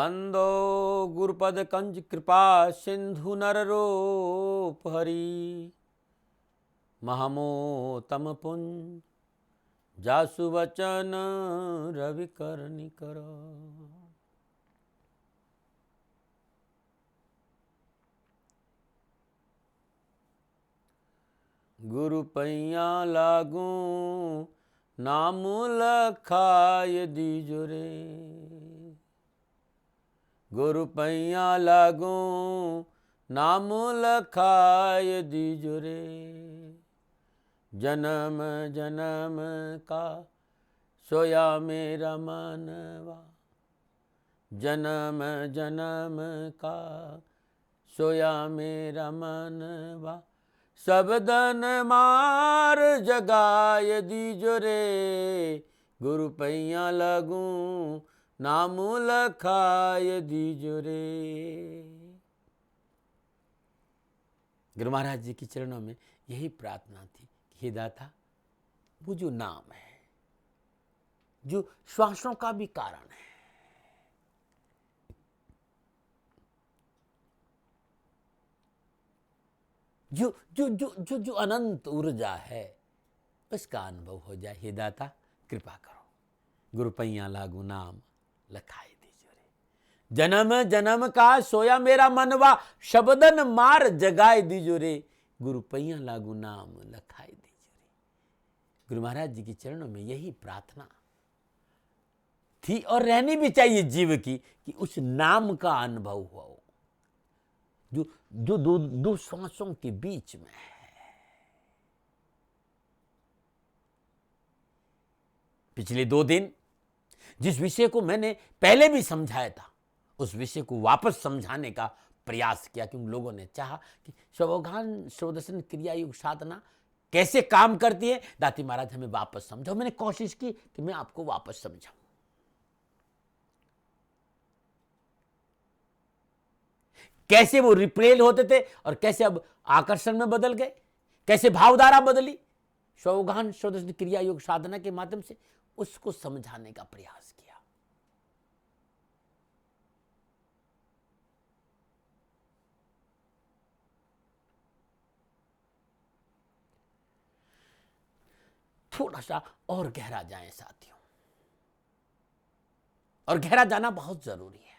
बंदो गुरुपद कंज कृपा सिंधु नर रूप हरि महामोतम पुंज जासु वचन रवि कर निकर। गुरु पैया लागू नाम लखाय दीजो रे। गुरु पैया लागू नाम लखाय दीजो रे। जन्म जन्म का सोया मेरा मनवा। जन्म जन्म का सोया मेरा मनवा। सबदन मार जगाय दीजो रे। गुरु पैया लगू नाम लखाय दीजो रे। गुरु महाराज जी के चरणों में यही प्रार्थना थी कि हे दाता, वो जो नाम है, जो श्वासों का भी कारण है, जो जो जो जो जो अनंत ऊर्जा है, उसका अनुभव हो जाए। हे दाता कृपा करो। गुरु पैया लागू नाम लखाए दीजो रे। जन्म जन्म का सोया मेरा मनवा। शब्दन मार जगाए दीजो रे। गुरु पैया लागू नाम लखाए दीजो रे। गुरु महाराज जी के चरणों में यही प्रार्थना थी और रहनी भी चाहिए जीव की, कि उस नाम का अनुभव हो जो जो दो श्वासों के बीच में है। पिछले 2 दिन जिस विषय को मैंने पहले भी समझाया था, उस विषय को वापस समझाने का प्रयास किया, कि उन लोगों ने चाहा कि स्वावगान स्वदर्शन क्रिया योग साधना कैसे काम करती है। दाती महाराज हमें वापस समझाओ। मैंने कोशिश की कि मैं आपको वापस समझाऊं। कैसे वो रिप्लेल होते थे और कैसे अब आकर्षण में बदल गए, कैसे भावधारा बदली स्वावगान स्वदर्शन क्रिया योग साधना के माध्यम से, उसको समझाने का प्रयास किया। थोड़ा सा और गहरा जाएं साथियों, और गहरा जाना बहुत जरूरी है,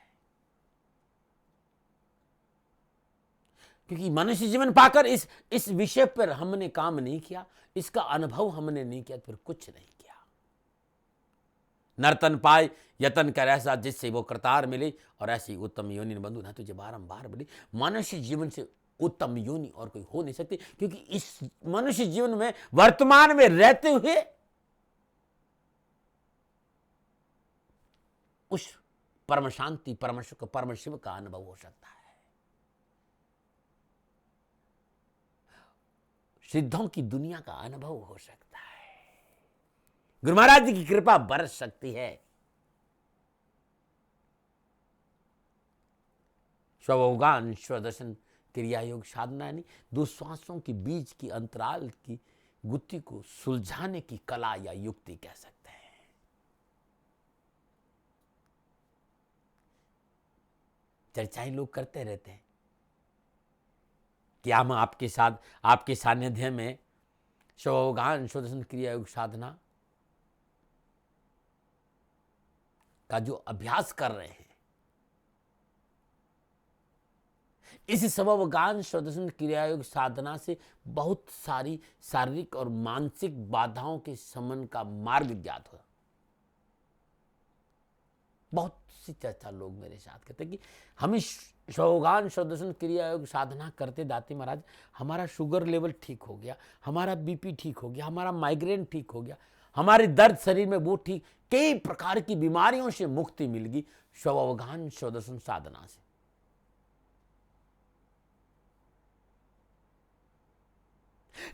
क्योंकि मनुष्य जीवन पाकर इस विषय पर हमने काम नहीं किया, इसका अनुभव हमने नहीं किया, फिर कुछ नहीं किया। नर्तन पाए यतन कर ऐसा जिससे वो करतार मिले, और ऐसी उत्तम योनि बंधु ना तुझे बारंबार मिली। मनुष्य जीवन से उत्तम योनि और कोई हो नहीं सकती, क्योंकि इस मनुष्य जीवन में वर्तमान में रहते हुए उस परम शांति, परम सुख, परम शिव का अनुभव हो सकता है। सिद्धों की दुनिया का अनुभव हो सकता है। गुरु महाराज जी की कृपा बरस सकती है। स्वावगान स्वदर्शन क्रिया योग साधना यानी 2 श्वासों के बीच की अंतराल की गुत्थी को सुलझाने की कला या युक्ति कह सकते हैं। चर्चाएं लोग करते रहते हैं कि हम आपके साथ, आपके सानिध्य में स्वावगान स्वदर्शन क्रिया योग साधना का जो अभ्यास कर रहे हैं, इस स्वावगान स्वदर्शन क्रिया योग साधना से बहुत सारी शारीरिक और मानसिक बाधाओं के शमन का मार्ग ज्ञात हो। बहुत सी चर्चा लोग मेरे साथ कहते हैं कि हम इस स्वावगान स्वदर्शन क्रिया योग साधना करते दाती महाराज, हमारा शुगर लेवल ठीक हो गया, हमारा बीपी ठीक हो गया, हमारा माइग्रेन ठीक हो गया, हमारी दर्द शरीर में वो ठीक, कई प्रकार की बीमारियों से मुक्ति मिल गई स्वावगान स्वदर्शन साधना से।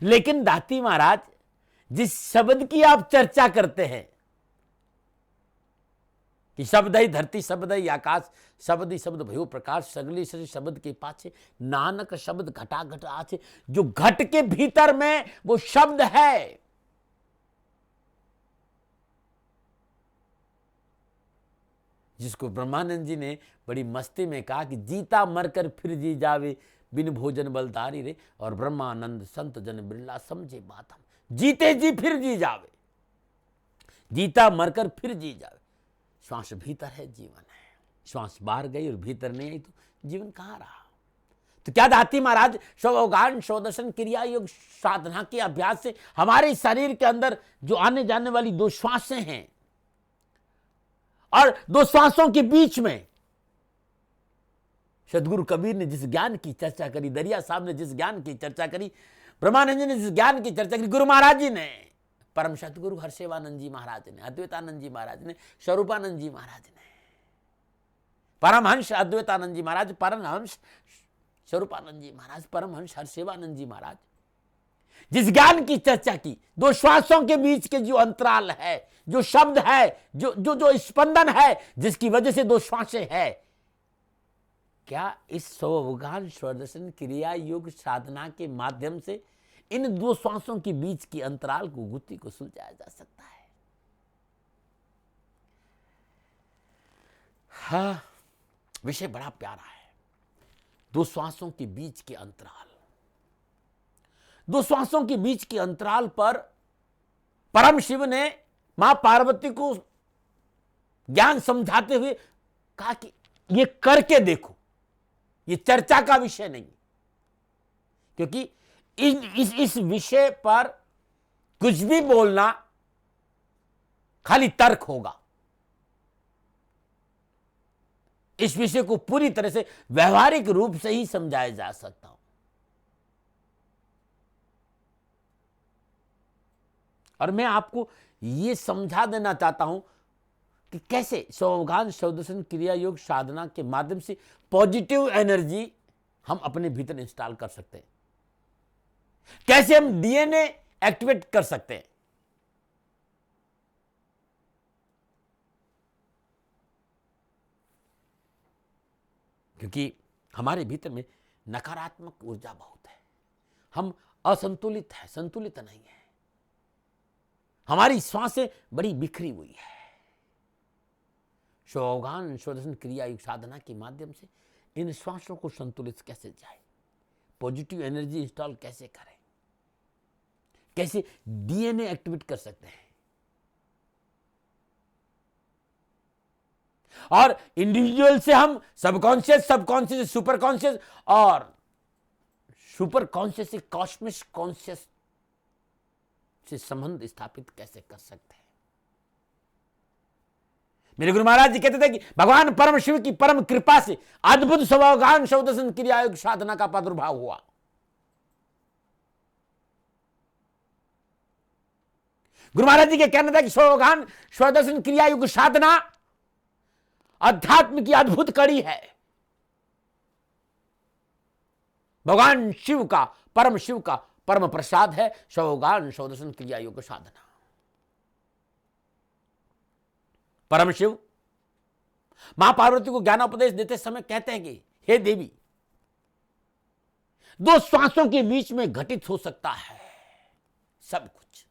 लेकिन दाती महाराज, जिस शब्द की आप चर्चा करते हैं कि शब्द ही धरती, शब्द ही आकाश, शब्द ही शब्द भयो प्रकाश, सगली सृष्टि शब्द के पाछे, नानक शब्द घटा घट आछे। जो घट के भीतर में वो शब्द है, जिसको ब्रह्मानंद जी ने बड़ी मस्ती में कहा कि जीता मरकर फिर जी जावे, बिन भोजन बलदारी रे। और ब्रह्मानंद संत जन बिरला समझे बात हम, जीते जी फिर जी जावे, जीता मरकर फिर जी जावे। श्वास भीतर है, जीवन है। श्वास बाहर गई और भीतर नहीं आई तो जीवन कहां रहा? तो क्या दाती महाराज शवगान शवदर्शन क्रिया योग साधना के अभ्यास से हमारे शरीर के अंदर जो आने जाने वाली दो श्वासें हैं और दो श्वासों के बीच में सदगुरु कबीर ने जिस ज्ञान की चर्चा करी, दरिया साहब ने जिस ज्ञान की चर्चा करी, ब्रह्मानंद जी ने जिस ज्ञान की चर्चा करी, गुरु महाराज जी ने, परम सतगुरु हर्षेवानंद जी महाराज ने, अद्वैतानंद जी महाराज ने, स्वरूपानंद जी महाराज ने, परमहंस अद्वैतानंद जी महाराज, परमहंस स्वरूपानंद जी महाराज, परमहंस हर्षेवानंद जी महाराज, जिस ज्ञान की चर्चा की, दो श्वासों के बीच के जो अंतराल है, जो शब्द है, जो जो जो स्पंदन है, जिसकी वजह से दो श्वासें है, क्या इस स्वगान स्वदर्शन क्रिया योग साधना के माध्यम से इन दो श्वासों के बीच की अंतराल को, गुत्थी को सुलझाया जा सकता है? हाँ, विषय बड़ा प्यारा है। दो श्वासों के बीच के अंतराल, दो श्वासों के बीच के अंतराल पर परम शिव ने मां पार्वती को ज्ञान समझाते हुए कहा कि ये करके देखो, ये चर्चा का विषय नहीं, क्योंकि इस विषय पर कुछ भी बोलना खाली तर्क होगा। इस विषय को पूरी तरह से व्यवहारिक रूप से ही समझाया जा सकता हो। और मैं आपको यह समझा देना चाहता हूं कि कैसे स्वगान शवदर्शन क्रिया योग साधना के माध्यम से पॉजिटिव एनर्जी हम अपने भीतर इंस्टॉल कर सकते हैं, कैसे हम डीएनए एक्टिवेट कर सकते हैं। क्योंकि हमारे भीतर में नकारात्मक ऊर्जा बहुत है, हम असंतुलित है, संतुलित नहीं है, हमारी सांसें बड़ी बिखरी हुई है। स्वगान स्वदर्शन क्रिया योग साधना के माध्यम से इन श्वासों को संतुलित कैसे जाए, पॉजिटिव एनर्जी इंस्टॉल कैसे करें, कैसे डीएनए एक्टिवेट कर सकते हैं। और इंडिविजुअल से हम सबकॉन्शियस, सबकॉन्शियस से सुपर कॉन्शियस और सुपर कॉन्शियस से कॉस्मिक कॉन्शियस से संबंध स्थापित कैसे कर सकते हैं। मेरे गुरु महाराज जी कहते थे कि भगवान परम शिव की परम कृपा से अद्भुत स्वगान शवदर्शन क्रिया योग साधना का प्रादुर्भाव हुआ। गुरु महाराज जी के कहना था कि स्वगान स्वदर्शन क्रिया योग साधना अध्यात्म की अद्भुत कड़ी है, भगवान शिव का, परम शिव का परम प्रसाद है स्वगान स्वदर्शन क्रिया योग साधना। परम शिव मां पार्वती को ज्ञानोपदेश देते समय कहते हैं कि हे देवी, दो श्वासों के बीच में घटित हो सकता है सब कुछ,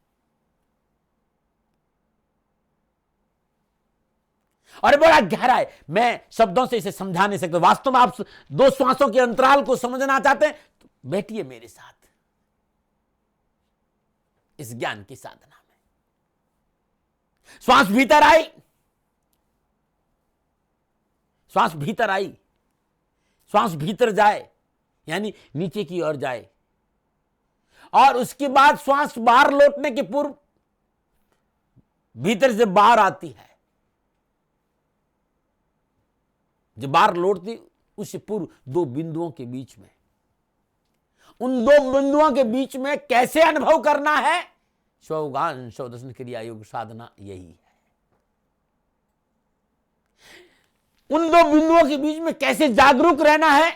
और बड़ा गहरा है, मैं शब्दों से इसे समझा नहीं सकता। वास्तव में आप दो श्वासों के अंतराल को समझना चाहते हैं तो बैठिए मेरे साथ इस ज्ञान की साधना में। श्वास भीतर आई, श्वास भीतर आई, श्वास भीतर जाए यानी नीचे की ओर जाए, और उसके बाद श्वास बाहर लौटने के पूर्व भीतर से बाहर आती है। जब बाहर लौटती उससे पूर्व दो बिंदुओं के बीच में, उन दो बिंदुओं के बीच में कैसे अनुभव करना है, स्वगान स्वदर्शन क्रिया योग साधना यही है। उन दो बिंदुओं के बीच में कैसे जागरूक रहना है।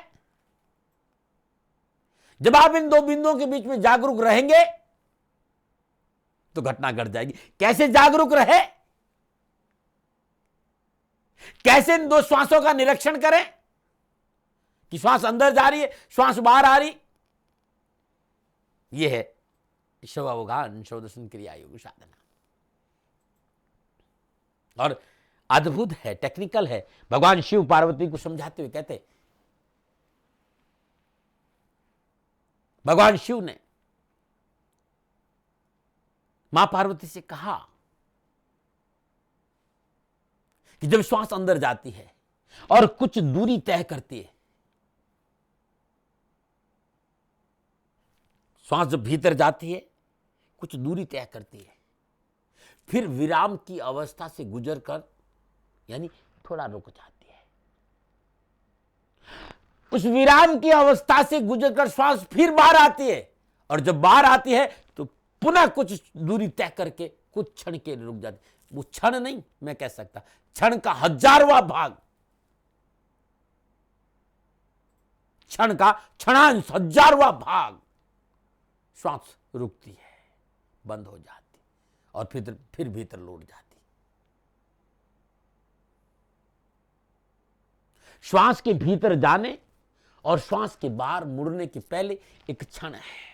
जब आप इन दो बिंदुओं के बीच में जागरूक रहेंगे तो घटना घट जाएगी। कैसे जागरूक रहे, कैसे इन दो श्वासों का निरीक्षण करें कि श्वास अंदर जा रही है, श्वास बाहर आ रही, यह है स्वगान स्वदर्शन क्रिया योग साधना। और अद्भुत है, टेक्निकल है। भगवान शिव पार्वती को समझाते हुए कहते, भगवान शिव ने मां पार्वती से कहा कि जब श्वास अंदर जाती है और कुछ दूरी तय करती है, श्वास जब भीतर जाती है कुछ दूरी तय करती है, फिर विराम की अवस्था से गुजरकर यानी थोड़ा रुक जाती है, उस विराम की अवस्था से गुजरकर श्वास फिर बाहर आती है, और जब बाहर आती है तो पुनः कुछ दूरी तय करके कुछ क्षण के लिए रुक जाती है। वो क्षण नहीं, मैं कह सकता क्षण का 1000वां भाग, क्षण का क्षणांश 1000वां भाग श्वास रुकती है, बंद हो जाती और फिर भीतर लौट जाती। श्वास के भीतर जाने और श्वास के बाहर मुड़ने के पहले एक क्षण है।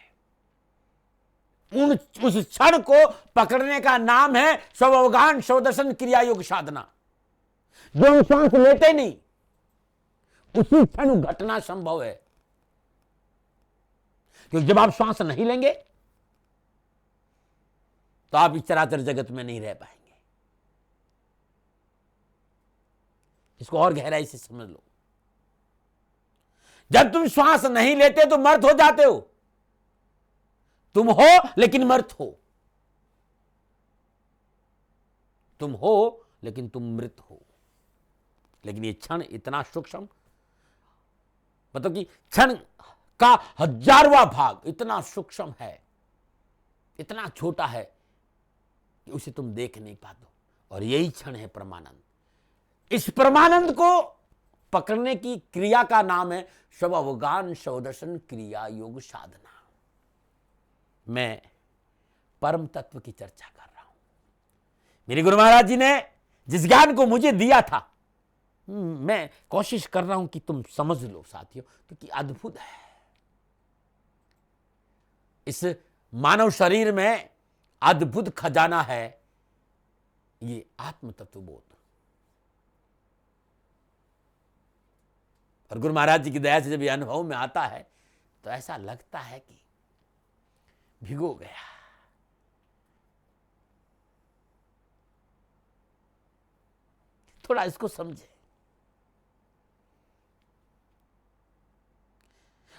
उस क्षण को पकड़ने का नाम है स्वावगान स्वदर्शन क्रिया योग साधना। जो हम श्वास लेते नहीं, उसी क्षण घटना संभव है, क्योंकि जब आप श्वास नहीं लेंगे तो आप इस चराचर जगत में नहीं रह पाएंगे। इसको और गहराई से समझ लो। जब तुम श्वास नहीं लेते तो मर्त हो जाते हो। तुम हो लेकिन मर्त हो, तुम हो लेकिन तुम मृत हो। लेकिन ये क्षण इतना सूक्ष्म, मतलब कि क्षण का 1000वां भाग इतना सूक्ष्म है, इतना छोटा है कि उसे तुम देख नहीं पाते। और यही क्षण है परमानंद। इस परमानंद को पकड़ने की क्रिया का नाम है स्वावगान स्वदर्शन क्रिया योग साधना। मैं परम तत्व की चर्चा कर रहा हूं। मेरे गुरु महाराज जी ने जिस ज्ञान को मुझे दिया था, मैं कोशिश कर रहा हूं कि तुम समझ लो साथियों, क्योंकि अद्भुत है। इस मानव शरीर में अद्भुत खजाना है ये आत्म तत्वबोध। और गुरु महाराज जी की दया से जब ये अनुभव में आता है तो ऐसा लगता है कि भिगो गया। थोड़ा इसको समझे,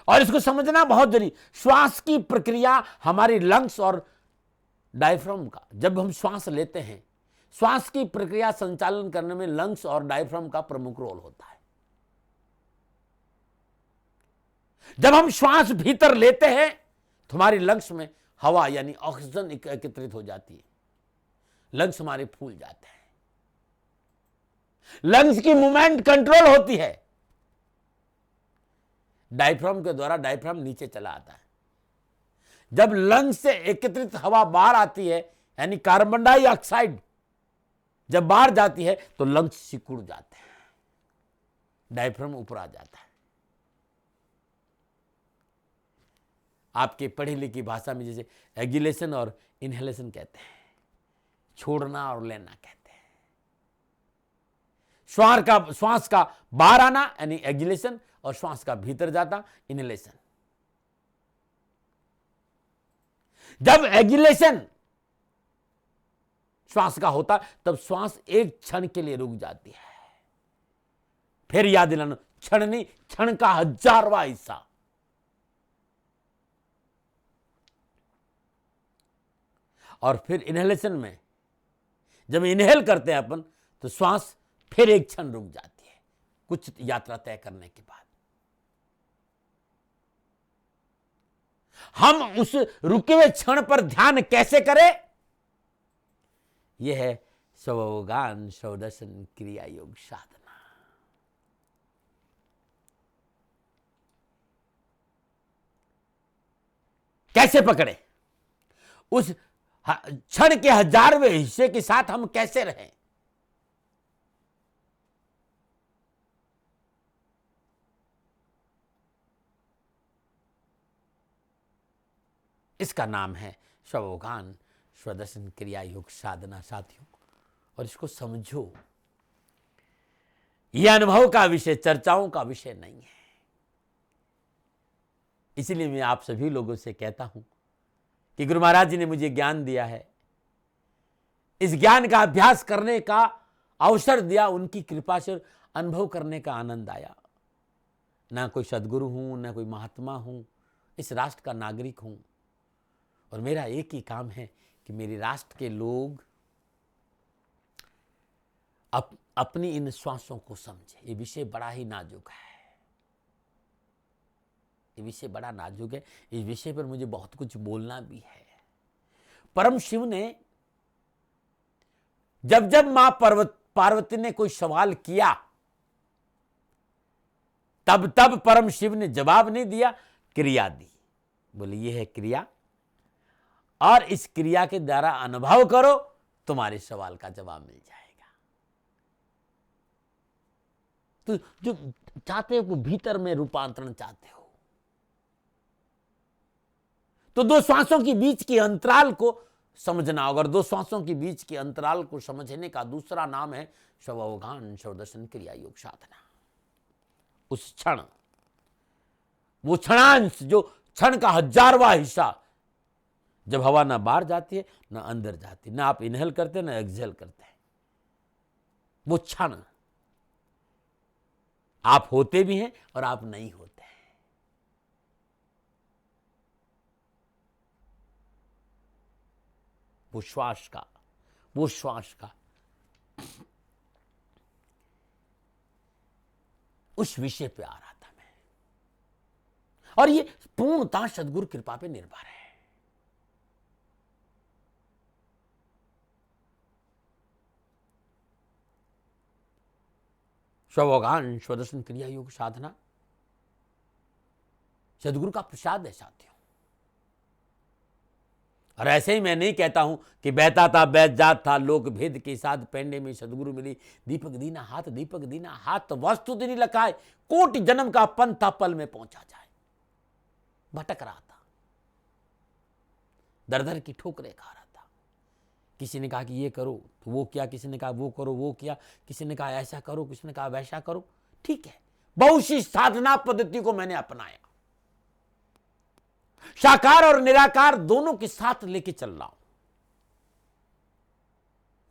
और इसको समझना बहुत जरूरी। श्वास की प्रक्रिया हमारी लंग्स और डायफ्राम का, जब हम श्वास लेते हैं, श्वास की प्रक्रिया संचालन करने में लंग्स और डायफ्राम का प्रमुख रोल होता है। जब हम श्वास भीतर लेते हैं तो हमारी लंग्स में हवा यानी ऑक्सीजन एकत्रित हो जाती है, लंग्स हमारे फूल जाते हैं, लंग्स की मूवमेंट कंट्रोल होती है। डायफ्राम के द्वारा डायफ्राम नीचे चला आता है। जब लंग्स से एकत्रित हवा बाहर आती है यानी कार्बन डाइऑक्साइड जब बाहर जाती है तो लंग्स सिकुड़ जाते हैं, डायफ्राम ऊपर आ जाता है। आपके पढ़ी लिखी भाषा में जैसे एक्सहेलेशन और इनहेलेशन कहते हैं, छोड़ना और लेना कहते हैं। श्वास का बाहर आना यानी एक्सहेलेशन और श्वास का भीतर जाता इनहेलेशन। जब एक्सहेलेशन श्वास का होता तब श्वास एक क्षण के लिए रुक जाती है। फिर याद दिलाना, क्षण नहीं, क्षण का 1000वां हिस्सा। और फिर इनहेलेशन में जब इनहेल करते हैं अपन तो श्वास फिर एक क्षण रुक जाती है कुछ यात्रा तय करने के बाद। हम उस रुके हुए क्षण पर ध्यान कैसे करें? यह है स्वावगान स्वदर्शन क्रिया योग साधना। कैसे पकड़े? उस क्षण के 1000वें हिस्से के साथ हम कैसे रहें? इसका नाम है स्वावगान स्वदर्शन क्रिया योग साधना साथियों। और इसको समझो यह अनुभव का विषय, चर्चाओं का विषय नहीं है। इसलिए मैं आप सभी लोगों से कहता हूं कि गुरु महाराज जी ने मुझे ज्ञान दिया है, इस ज्ञान का अभ्यास करने का अवसर दिया, उनकी कृपा से अनुभव करने का आनंद आया। ना कोई सदगुरु हूं, ना कोई महात्मा हूं, इस राष्ट्र का नागरिक हूं, और मेरा एक ही काम है कि मेरे राष्ट्र के लोग अपनी इन श्वासों को समझे। ये विषय बड़ा ही नाजुक है, ये विषय बड़ा नाजुक है। इस विषय पर मुझे बहुत कुछ बोलना भी है। परम शिव ने जब जब मां पार्वती ने कोई सवाल किया, तब तब परम शिव ने जवाब नहीं दिया, क्रिया दी। बोले ये है क्रिया, और इस क्रिया के द्वारा अनुभव करो, तुम्हारे सवाल का जवाब मिल जाएगा। तो जो चाहते हो, भीतर में रूपांतरण चाहते हो, तो दो श्वासों के बीच के अंतराल को समझना होगा। दो श्वासों के बीच के अंतराल को समझने का दूसरा नाम है शवावगान शवदर्शन क्रिया योग साधना। उस क्षण, वो क्षणांश, जो क्षण का 1000वां हिस्सा, जब हवा ना बाहर जाती है ना अंदर जाती है, ना आप इनहेल करते ना एक्सहेल करते हैं, वो क्षण आप होते भी हैं और आप नहीं होते हैं। वो श्वास का उस विषय पे आ रहा था मैं, और ये पूर्णतः सद्गुरु कृपा पे निर्भर है। शवगान स्वदर्शन क्रिया योग साधना सदगुरु का प्रसाद है साथियों। और ऐसे ही मैं नहीं कहता हूं कि बहता था बैत जात था, लोक भेद के साथ पेंडे में सदगुरु मिली, दीपक दीना हाथ तो वस्तु नहीं लखाए, कोटि जन्म का पंथा पल में पहुंचा जाए। भटक रहा था, दर दर की ठोकरें खा रहा था। किसी ने कहा कि ये करो तो वो किया, किसी ने कहा वो करो वो किया, किसी ने कहा ऐसा करो, किसी ने कहा वैसा करो। ठीक है, बहुत सी साधना पद्धति को मैंने अपनाया, साकार और निराकार दोनों के साथ लेके चल रहा हूं।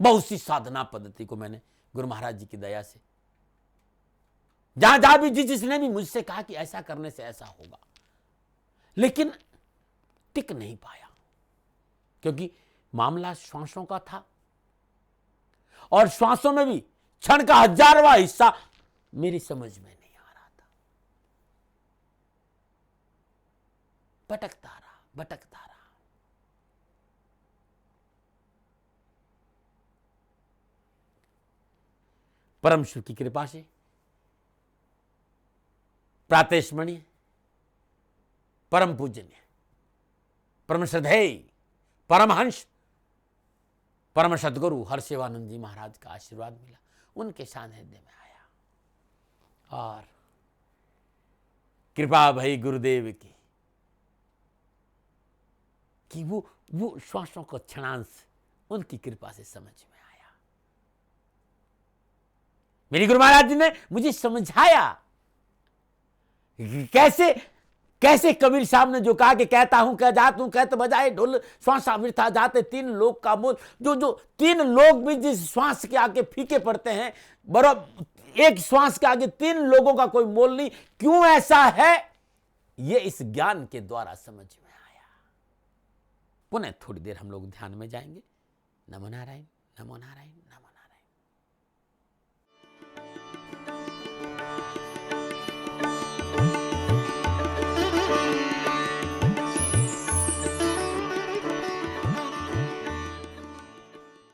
बहुत सी साधना पद्धति को मैंने गुरु महाराज जी की दया से, जहां जहां भी जिसने भी मुझसे कहा कि ऐसा करने से ऐसा होगा, लेकिन टिक नहीं पाया, क्योंकि मामला श्वासों का था, और श्वासों में भी क्षण का 1000वां हिस्सा मेरी समझ में नहीं आ रहा था। भटकता रहा। परम शिव की कृपा से प्रातस्मरणीय, परम पूजनीय, परम श्रद्धेय, परमहंस, परम सद्गुरु हरसेवानंद जी महाराज का आशीर्वाद मिला, उनके सानिध्य में आया, और कृपा भई गुरुदेव की कि वो श्वासों का क्षणांश उनकी कृपा से समझ में आया। मेरी गुरु महाराज जी ने मुझे समझाया कैसे कैसे कबीर साहब ने जो कहा कि कहता हूं कह जात हूं, कहत बजाए ढोल श्वास वृथा जाते, 3 लोक का मोल। जो 3 लोग भी जिस श्वास के आगे फीके पड़ते हैं, बराबर एक श्वास के आगे 3 लोगों का कोई मोल नहीं। क्यों ऐसा है, ये इस ज्ञान के द्वारा समझ में आया। पुनः थोड़ी देर हम लोग ध्यान में जाएंगे। नमो नारायण, नमो नारायण, नमो